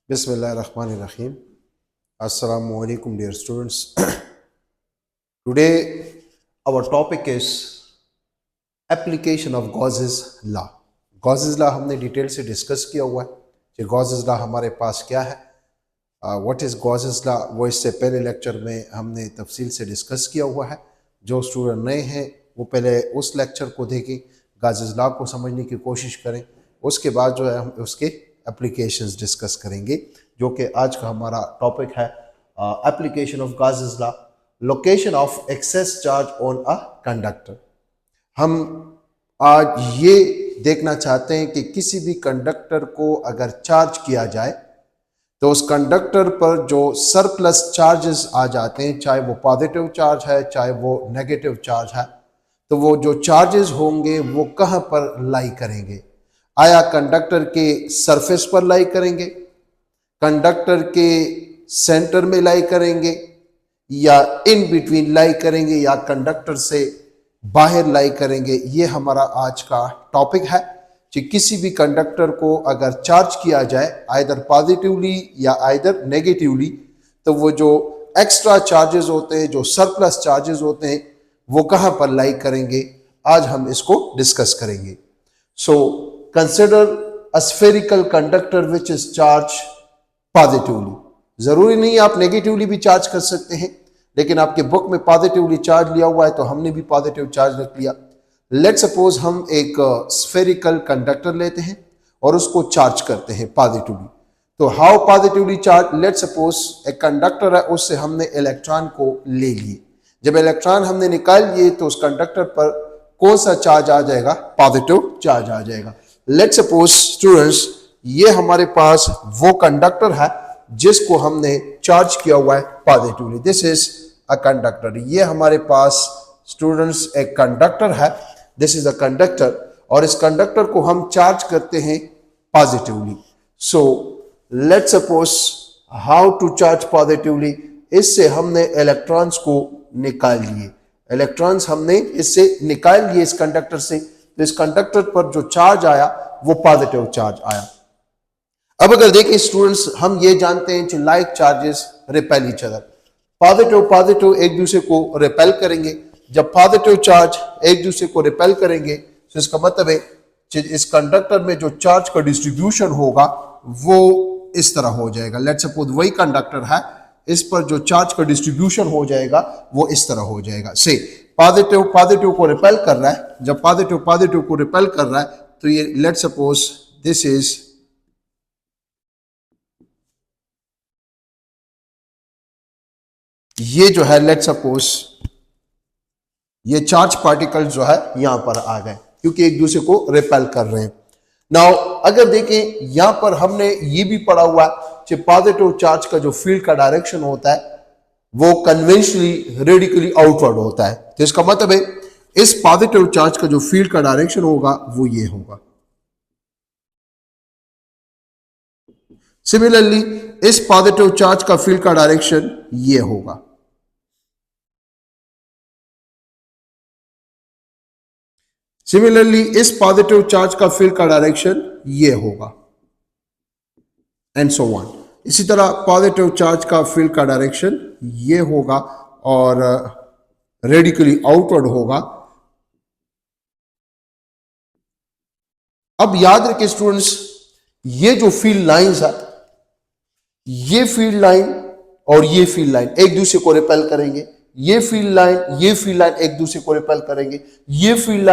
Bismillahirrahmanirrahim. Assalamu alaikum, dear students. Today, our topic is application of Gauss's law. Gauss's law हमने detail से discuss किया हुआ है कि Gauss's law हमारे पास क्या है, व्हाट इज़ Gauss's law, वो इससे पहले लेक्चर में हमने तफसील से डिस्कस किया हुआ है। जो स्टूडेंट नए हैं वो पहले उस लेक्चर को देखें, Gauss's law को समझने की कोशिश करें, उसके बाद जो है हम उसके एप्लीकेशंस डिस्कस करेंगे, जो कि आज का हमारा टॉपिक है application of Gauss's law, location of excess charge on a conductor. हम आज ये देखना चाहते हैं कि किसी भी कंडक्टर को अगर चार्ज किया जाए तो उस कंडक्टर पर जो सरप्लस चार्जेस आ जाते हैं, चाहे वो पॉजिटिव चार्ज है चाहे वो नेगेटिव चार्ज है, तो वो जो चार्जेस होंगे वो कहाँ पर लाई करेंगे। आया कंडक्टर के सरफेस पर लाई करेंगे, कंडक्टर के सेंटर में लाई करेंगे, या इन बिटवीन लाई करेंगे, या कंडक्टर से बाहर लाई करेंगे। ये हमारा आज का टॉपिक है कि किसी भी कंडक्टर को अगर चार्ज किया जाए आइदर पॉजिटिवली या आइदर नेगेटिवली, तो वो जो एक्स्ट्रा चार्जेस होते हैं, जो सरप्लस चार्जेस होते हैं, वो कहाँ पर लाई करेंगे। आज हम इसको डिस्कस करेंगे। So consider a spherical conductor which is charge positively. जरूरी नहीं आप नेगेटिवली भी चार्ज कर सकते हैं, लेकिन आपके बुक में पॉजिटिवली चार्ज लिया हुआ है तो हमने भी पॉजिटिव चार्ज रख लिया। लेट सपोज हम एक स्फेरिकल कंडक्टर लेते हैं और उसको चार्ज करते हैं पॉजिटिवली। तो how positively charge, let suppose एक कंडक्टर है, उससे हमने इलेक्ट्रॉन को ले लिए। जब इलेक्ट्रॉन हमने निकाल लिए तो उस कंडक्टर पर कौन सा चार्ज आ जाएगा, पॉजिटिव चार्ज आ जाएगा। लेट सपोज स्टूडेंट्स, ये हमारे पास वो कंडक्टर है जिसको हमने चार्ज किया हुआ है positively. This is a conductor. ये हमारे पास स्टूडेंट्स एक कंडक्टर है, दिस इज अ कंडक्टर, और इस कंडक्टर को हम चार्ज करते हैं positively. So let suppose how to charge positively, इससे हमने इलेक्ट्रॉन्स को निकाल लिए, इलेक्ट्रॉन्स हमने इससे निकाल लिए इस कंडक्टर से, तो इस कंडक्टर पर जो चार्ज आया वो पॉजिटिव चार्ज आया। अब अगर देखें स्टूडेंट्स, हम ये जानते हैं कि like charges repel each other. Positive एक दूसरे को रिपेल करेंगे। जब पॉजिटिव चार्ज एक दूसरे को रिपेल करेंगे तो इसका मतलब है कि इस कंडक्टर में जो चार्ज का डिस्ट्रीब्यूशन होगा वो इस तरह हो जाएगा। लेट्स सपोज वही कंडक्टर है, इस पर जो चार्ज का डिस्ट्रीब्यूशन हो जाएगा वो इस तरह हो जाएगा। से पॉजिटिव को रिपेल कर रहा है, जब पॉजिटिव को रिपेल कर रहा है तो ये लेट सपोज दिस इज ये जो है, लेट सपोज ये चार्ज पार्टिकल जो है यहां पर आ गए क्योंकि एक दूसरे को रिपेल कर रहे हैं। नाउ अगर देखें यहां पर हमने ये भी पढ़ा हुआ है कि पॉजिटिव चार्ज का जो फील्ड का डायरेक्शन होता है वो कन्वेंशनली रेडिकली आउटवर्ड होता है। तो इसका मतलब है इस पॉजिटिव चार्ज का जो फील्ड का डायरेक्शन होगा वो ये होगा। सिमिलरली इस पॉजिटिव चार्ज का फील्ड का डायरेक्शन ये होगा। सिमिलरली इस पॉजिटिव चार्ज का फील्ड का डायरेक्शन ये होगा, एंड सो ऑन। इसी तरह पॉजिटिव चार्ज का फील्ड का डायरेक्शन ये होगा और रेडिकली आउटवर्ड होगा। अब याद रखें स्टूडेंट्स, ये जो फील्ड लाइंस है, ये फील्ड लाइन और ये फील्ड लाइन एक दूसरे को रिपेल करेंगे। ये फील्ड लाइन एक दूसरे को रिपेल करेंगे। ये फील्ड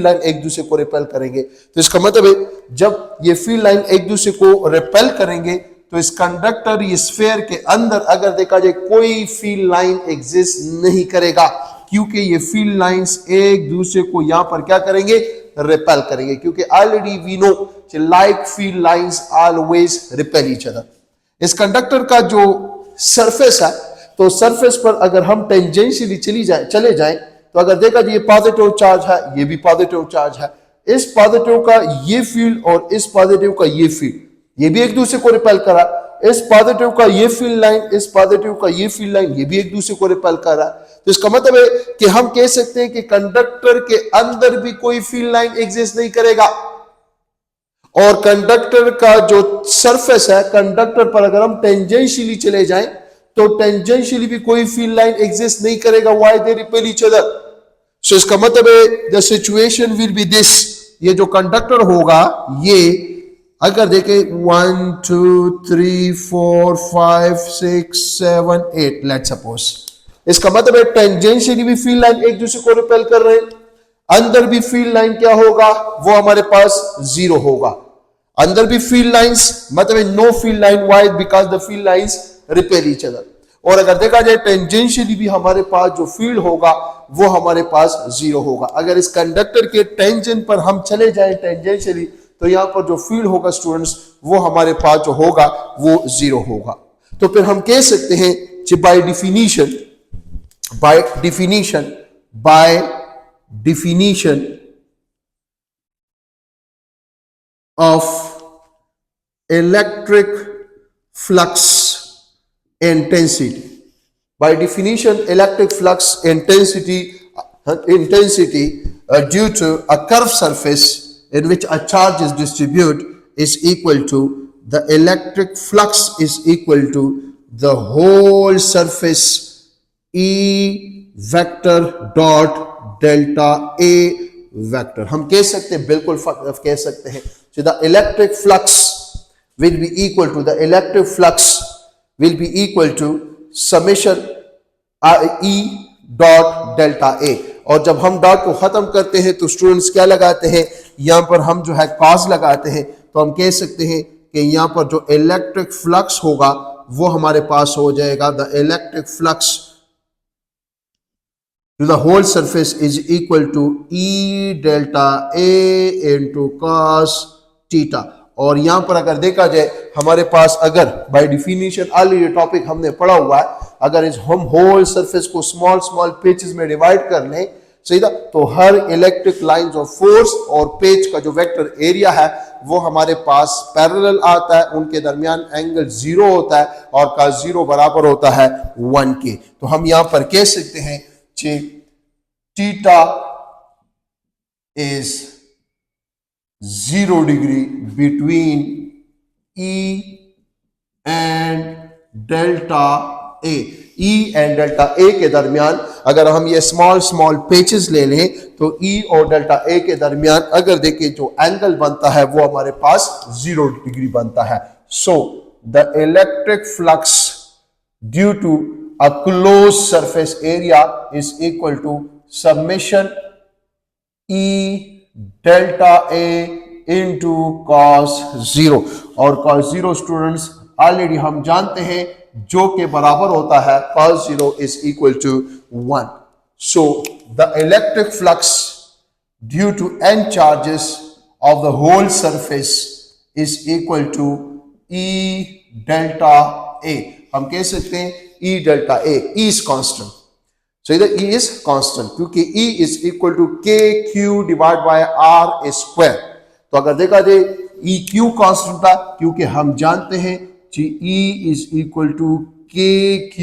लाइन एक दूसरे को रिपेल करेंगे। तो इसका मतलब है जब ये फील्ड लाइन एक दूसरे को रिपेल करेंगे तो इस कंडक्टर, ये स्फीयर के अंदर अगर देखा जाए कोई फील्ड लाइन एग्जिस्ट नहीं करेगा, क्योंकि ये फील्ड लाइंस एक दूसरे को यहां पर क्या करेंगे, रिपेल करेंगे, क्योंकि already we know like field lines always repel each other. इस कंडक्टर का जो सरफेस है, तो सरफेस पर अगर हम टेंजेंशियली चले जाएं तो अगर देखा जाए ये पॉजिटिव चार्ज है, ये भी पॉजिटिव चार्ज है, इस पॉजिटिव का ये फील्ड और इस पॉजिटिव का ये फील्ड, ये भी एक दूसरे को रिपेल करा। इस पॉजिटिव का ये फील्ड लाइन, इस पॉजिटिव का ये फील्ड लाइन, ये भी एक दूसरे को रिपेल कर रहा है। तो इसका मतलब है कि हम कह सकते हैं कि कंडक्टर के अंदर भी कोई फील्ड लाइन एग्जिस्ट नहीं करेगा, और कंडक्टर का जो सरफेस है, कंडक्टर पर अगर हम टेंजेंशियली चले जाएं तो टेंजेंशियली भी कोई फील्ड लाइन एग्जिस्ट नहीं करेगा, why they repel each other. So इसका मतलब है the situation will be this, ये जो कंडक्टर होगा ये अगर देखें 1 2 3 4 5 6 7 8 लेट्स सपोज, इसका मतलब है टेंजेंशियली भी फील्ड लाइन एक दूसरे को रिपेल कर रहे हैं, अंदर भी फील्ड लाइन क्या होगा, वो हमारे पास जीरो होगा। अंदर भी फील्ड लाइंस मतलब no field line, why because the field lines repel each other. और अगर देखा जाए टेंजेंशियली भी हमारे पास जो फील्ड होगा वो हमारे पास जीरो होगा। अगर इस कंडक्टर के टेंजेंट पर हम चले जाएं टेंजेंशियली तो यहां पर जो फील्ड होगा स्टूडेंट्स वो हमारे पास जो होगा वो जीरो होगा। तो फिर हम कह सकते हैं कि bye definition of electric flux intensity, by definition electric flux intensity due to a curved surface in which a charge is distributed is equal to the electric flux is equal to the whole surface E vector dot delta A vector। हम कह सकते हैं, बिल्कुल कह सकते हैं, so the electric flux will be equal to summation E dot delta A। और जब हम डॉट को खत्म करते हैं तो स्टूडेंट्स क्या लगाते हैं, यहां पर हम जो है कॉस लगाते हैं, तो हम कह सकते हैं कि यहां पर जो इलेक्ट्रिक फ्लक्स होगा वो हमारे पास हो जाएगा the electric flux to the whole surface is equal to E delta A into cos theta। और यहां पर अगर देखा जाए हमारे पास अगर बाय डिफिनीशन ऑलरेडी टॉपिक हमने पढ़ा हुआ है, अगर इस हम होल सरफेस को स्मॉल पेचेस में डिवाइड कर लें सही था, तो हर इलेक्ट्रिक लाइंस ऑफ फोर्स और पेच का जो वेक्टर एरिया है वो हमारे पास पैरेलल आता है, उनके दरमियान एंगल जीरो होता है और का जीरो बराबर होता है 1 के। तो हम यहां पर कह सकते हैं theta is 0 degree between E and delta A। E and delta A के दरमियान अगर हम ये स्मॉल पेचेस ले लें तो E और डेल्टा A के दरमियान अगर देखें जो एंगल बनता है वो हमारे पास 0 डिग्री बनता है। So the electric flux due to a closed surface area is equal to summation E delta A into cos 0। और cos 0 स्टूडेंट्स ऑलरेडी हम जानते हैं जो के बराबर होता है cos 0 is equal to 1। So the electric flux due to n charges of the whole surface is equal to E delta A। हम कह सकते हैं E delta A, E is constant, so either E is constant क्योंकि E is equal to KQ divided by R square। तो अगर देखा जाए E क्यों constant था, क्योंकि हम जानते हैं कि E is equal to KQ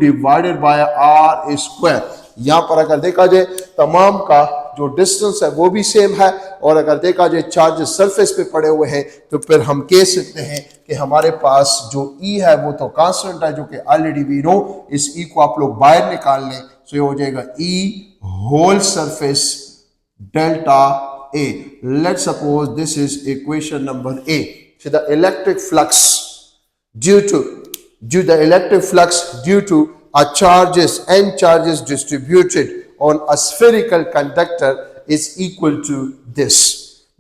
divided by R square। यहां पर अगर देखा जाए तमाम का जो डिस्टेंस है वो भी सेम है, और अगर देखा जाए चार्जेस सरफेस पे पड़े हुए हैं तो फिर हम कह सकते हैं कि हमारे पास जो E है वो तो कांस्टेंट है जो कि ऑलरेडी वी नो। इस E को आप लोग बाहर निकाल लें तो ये हो जाएगा E whole surface delta A। Let's suppose this is equation number A। So the electric flux due to a charges n charges distributed on a spherical conductor is equal to this।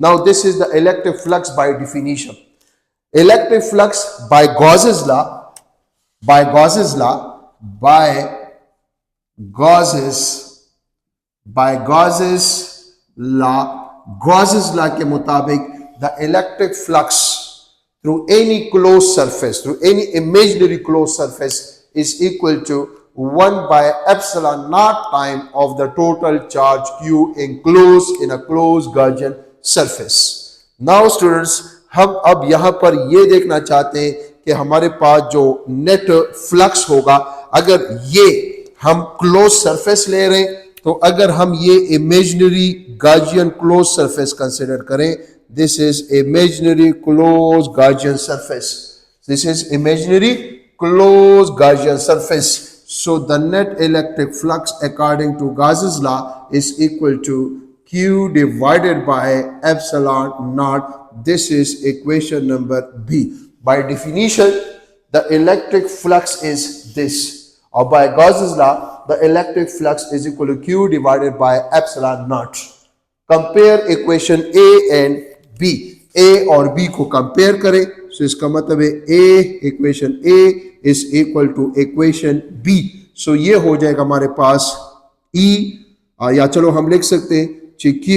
Now this is the electric flux by definition। Electric flux by Gauss's law के मुताबिक the electric flux through any closed surface, through any imaginary closed surface is equal to 1 by epsilon naught time of the total charge Q enclosed in a closed Gaussian surface। Now students हम अब यहां पर ये देखना चाहते हैं कि हमारे पास जो नेट फ्लक्स होगा, अगर ये हम क्लोज सरफेस ले रहे हैं तो अगर हम ये इमेजिनरी गाजियन क्लोज सरफेस कंसिडर करें this is imaginary closed Gaussian surface. This is imaginary closed Gaussian surface. So the net electric flux according to Gauss's law is equal to Q divided by epsilon naught. This is equation number B. By definition, the electric flux is this, or by Gauss's law, the electric flux is equal to Q divided by epsilon naught. Compare equation A and B. A और B को compare करें, so इसका मतलब है equation A is equal to equation B. So ये हो जाएगा हमारे पास E, या चलो हम लिख सकते हैं Q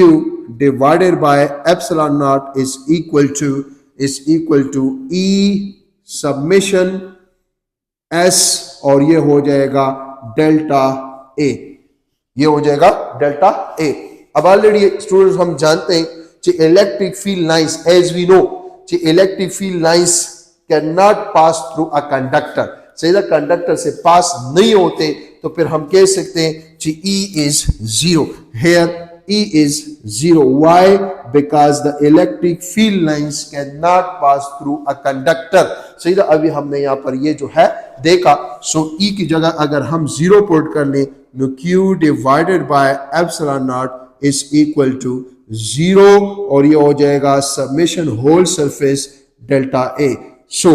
divided by epsilon naught is equal to E summation S, और ये हो जाएगा डेल्टा A. ये हो जाएगा डेल्टा A. अब ऑलरेडी स्टूडेंट्स हम जानते हैं कि electric field lines, as we know, कि electric field lines can not pass through a conductor. सीधा कंडक्टर से पास नहीं होते, तो फिर हम कह सकते हैं कि E is 0. Here E is 0. Why? Because the electric field lines cannot pass through a conductor. सीधा अभी हमने यहाँ पर ये जो है देखा. So E की जगह अगर हम 0 पुट कर लें, तो Q divided by epsilon naught is equal to 0, और ये हो जाएगा summation whole surface delta A. So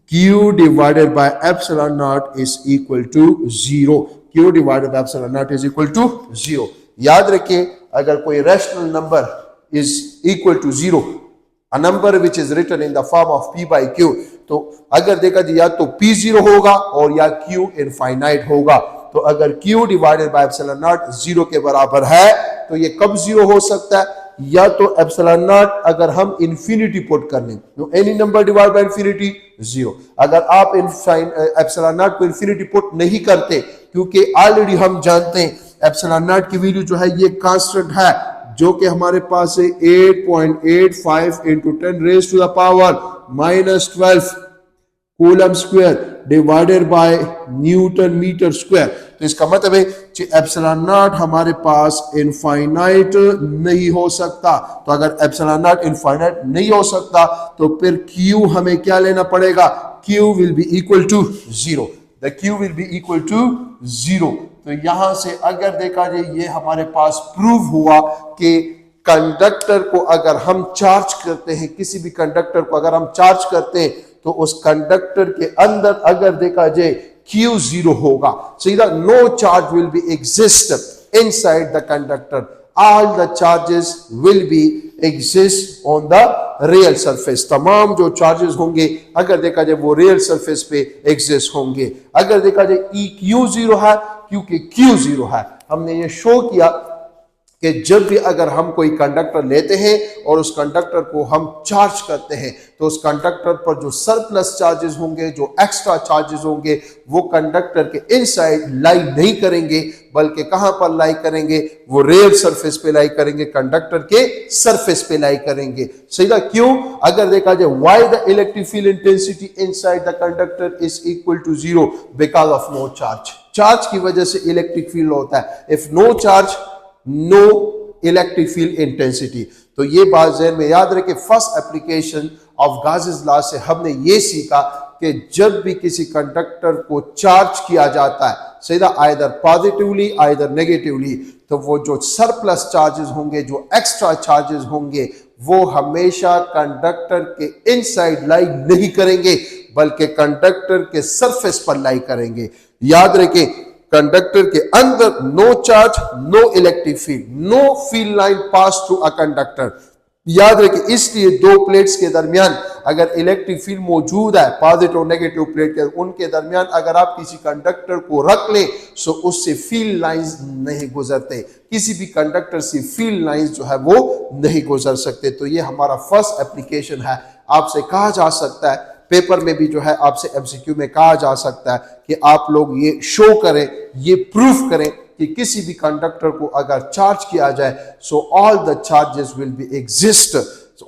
Q divided by epsilon naught is equal to 0. Q divided by epsilon naught is equal to 0. याद रखें, अगर कोई rational number is equal to 0, a number which is written in the form of P by Q, तो अगर देखा जाए या तो P 0 होगा और या Q infinite होगा. तो अगर Q divided by epsilon naught 0 के बराबर है, तो ये कब 0 हो सकता है? या तो epsilon naught अगर हम infinity पुट कर लें, तो any number divided by infinity 0. अगर आप epsilon naught को infinity पुट नहीं करते, क्योंकि ऑलरेडी हम जानते हैं epsilon naught की वैल्यू जो है ये कांस्टेंट है, जो कि हमारे पास है 8.85 into 10 raised to the power -12 coulomb square divided by newton metre square. तो इसका मतलब है कि एप्सिलॉन नॉट हमारे पास इनफाइनाइट नहीं हो सकता. तो अगर एप्सिलॉन नॉट इनफाइनाइट नहीं हो सकता, तो फिर Q हमें क्या लेना पड़ेगा? Q will be equal to 0. The Q will be equal to 0. तो यहां से अगर देखा जाए, ये हमारे पास प्रूव हुआ कि कंडक्टर को अगर हम चार्ज करते हैं, किसी भी कंडक्टर को अगर हम चार्ज करते हैं, तो उस कंडक्टर के अंदर अगर देखा जाए Q 0 होगा. सीधा no charge will be exist inside the conductor. All the charges will be exist on the real surface. तमाम जो चार्जेस होंगे अगर देखा जाए वो रियल सरफेस पे एग्जिस्ट होंगे. अगर देखा जाए E Q 0 है, क्योंकि Q 0 है. हमने ये शो किया कि जब भी अगर हम कोई कंडक्टर लेते हैं और उस कंडक्टर को हम चार्ज करते हैं, तो उस कंडक्टर पर जो सरप्लस चार्जेस होंगे, जो एक्स्ट्रा चार्जेस होंगे, वो कंडक्टर के इनसाइड लाई नहीं करेंगे, बल्कि कहां पर लाई करेंगे? वो रियल सरफेस पे लाई करेंगे, कंडक्टर के सरफेस पे लाई करेंगे. सीधा क्यों? अगर देखा जाए why the electric field intensity inside the conductor is equal to 0, because of no charge. Charge की वजह से इलेक्ट्रिक फील्ड होता है. If no charge, no electric field intensity. तो ये बात ज़हन में याद रखें. First application of Gauss's law से हमने ये सीखा कि जब भी किसी कंडक्टर को चार्ज किया जाता है, सीधा आइदर पॉजिटिवली आइदर नेगेटिवली, तो वो जो सरप्लस चार्जेस होंगे, जो एक्स्ट्रा चार्जेस होंगे, वो हमेशा कंडक्टर के इनसाइड लाई नहीं करेंगे, बल्कि कंडक्टर के सरफेस पर लाई करेंगे. याद रखें, कंडक्टर के अंदर no charge, no electric field, no field line pass through a conductor. याद रखिए, इसलिए दो प्लेट्स के दरमियान अगर इलेक्ट्रिक फील्ड मौजूद है, पॉजिटिव और नेगेटिव प्लेट के, उनके दरमियान अगर आप किसी कंडक्टर को रख लें, तो उससे फील्ड लाइंस नहीं गुजरते. किसी भी कंडक्टर से फील्ड लाइंस जो है वो नहीं गुजर सकते. तो ये हमारा फर्स्ट एप्लीकेशन है. आपसे कहा जा सकता है, पेपर में भी जो है आपसे एमसीक्यू में कहा जा सकता है कि आप लोग ये शो करें, ये प्रूफ करें कि किसी भी कंडक्टर को अगर चार्ज किया जाए, so all the charges will be exist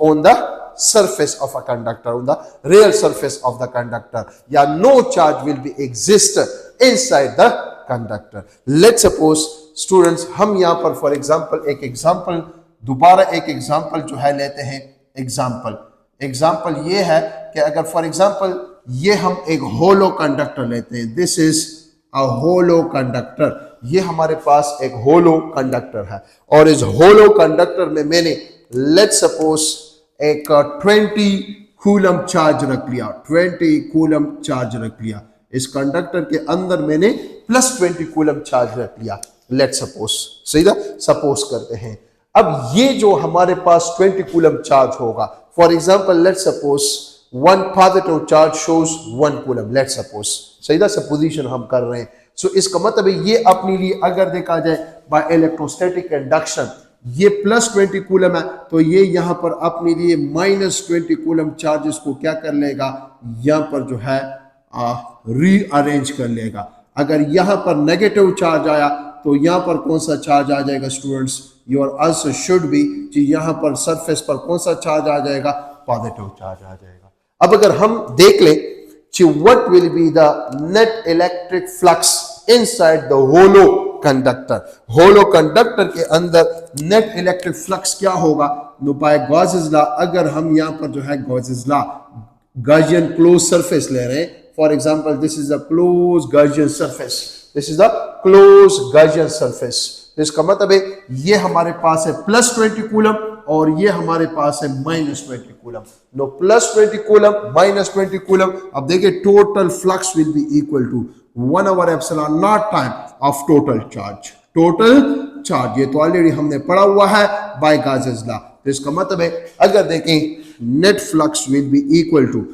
on the surface of a conductor, on the real surface of the conductor, या no charge will be exist inside the conductor. Let's suppose students, हम यहाँ पर for example एक example दोबारा एक example जो है लेते हैं। एग्जांपल ये है कि अगर फॉर एग्जांपल ये हम एक होलो कंडक्टर लेते हैं, this is a hollow conductor, ये हमारे पास एक होलो कंडक्टर है और इस होलो कंडक्टर में मैंने लेट्स सपोज एक 20 कूलम चार्ज रख लिया, 20 कूलम चार्ज रख लिया। इस कंडक्टर के अंदर मैंने प्लस 20 कूलम चार्ज रख लिया, लेट्स सपोज, सही ना, सपोज करते हैं। अब ये जो हमारे पास 20 कूलम चार्ज होगा, for example let's suppose one positive charge shows 1 coulomb, let's suppose, सही ना, सपोजिशन हम कर रहे हैं। सो इसका मतलब है ये अपने लिए अगर देखा जाए बाय इलेक्ट्रोस्टैटिक इंडक्शन ये प्लस 20 कूलम है, तो ये यहां पर अपने लिए माइनस 20 कूलम चार्जेस को क्या कर लेगा, यहां पर जो है रीअरेंज कर लेगा। अगर यहां पर नेगेटिव चार्ज आया तो यहां पर कौन सा चार्ज आ जाएगा students, your answer should be कि यहां पर सरफेस पर कौन सा चार्ज आ जाएगा, पॉजिटिव चार्ज आ जाएगा। अब अगर हम देख लें कि what will be the net electric flux inside the hollow conductor, hollow conductor के अंदर नेट इलेक्ट्रिक फ्लक्स क्या होगा, बाय गॉसेस लॉ, अगर हम यहां पर जो है Gauss's law Gaussian close surface ले रहे हैं, for example this is a close Gaussian surface, this is the close Gaussian surface, तो इसका मतलब है ये हमारे पास है प्लस 20 कूलम और ये हमारे पास है minus 20 coulomb. No plus 20 coulomb minus 20 coulomb, अब देखिए total flux will be equal to 1/ε0 time of total charge, total charge, ये तो ऑलरेडी हमने पढ़ा हुआ है बाय गॉसेस लॉ। तो इसका मतलब है अगर देखें net flux will be equal to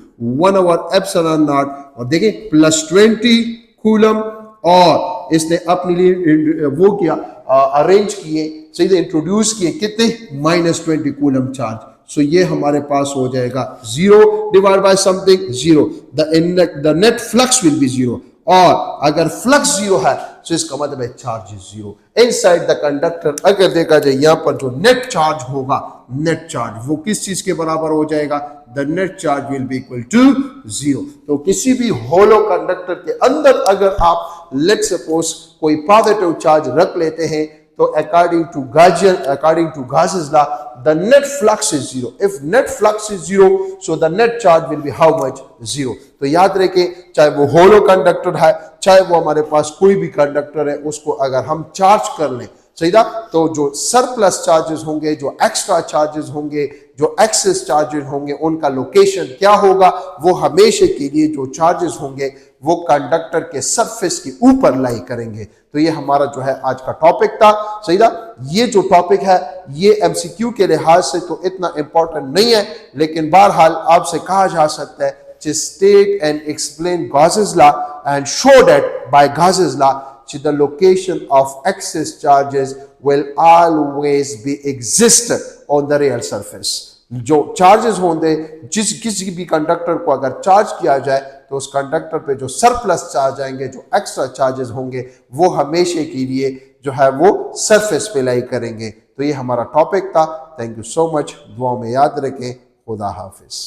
1/ε0 और देखिए प्लस 20 कूलम और इसने अपने लिए वो किया अरेंज किए, सीधे इंट्रोड्यूस किए कितने, माइनस 20 कूलम चार्ज। सो ये हमारे पास हो जाएगा 0 divide by something 0, the net flux will B 0, और अगर फ्लक्स 0 है तो इसका मतलब है charge is 0 inside the conductor. अगर देखा जाए यहां पर जो नेट चार्ज होगा, नेट चार्ज वो किस चीज के बराबर हो जाएगा, the net charge will be equal to 0। तो किसी भी होलो कंडक्टर के अंदर अगर आप लेट्स सपोज कोई पॉजिटिव चार्ज रख लेते हैं तो according to Gauss's law the net flux is 0. If net flux is 0, so the net charge will be how much, 0. तो याद रखें चाहे वो होलो कंडक्टर है चाहे वो हमारे पास कोई भी कंडक्टर है, उसको अगर हम चार्ज कर लें, सही ना, तो जो सरप्लस चार्जेस होंगे, जो एक्स्ट्रा चार्जेस होंगे, जो एक्सेस चार्जेस होंगे, उनका लोकेशन क्या होगा, वो हमेशा के लिए जो चार्जेस होंगे वो कंडक्टर के सरफेस के ऊपर लाई करेंगे। तो ये हमारा जो है आज का टॉपिक था, सही ना। ये जो टॉपिक है ये एमसीक्यू के लिहाज से तो इतना इंपॉर्टेंट नहीं है, लेकिन बहरहाल आपसे कहा जा सकता है state and explain Gauss's law and show that by Gauss's law the location of excess charges will always be exist on the real surface. जो चार्जेस होंगे किसी भी कंडक्टर को अगर चार्ज किया जाए तो उस कंडक्टर पे जो सरप्लस चार्ज आएंगे, जो एक्स्ट्रा चार्जेस होंगे, वो हमेशा के लिए जो है वो सरफेस पे लाई करेंगे। तो ये हमारा टॉपिक था। थैंक यू सो मच, दुआ में याद रखें। खुदा हाफिज।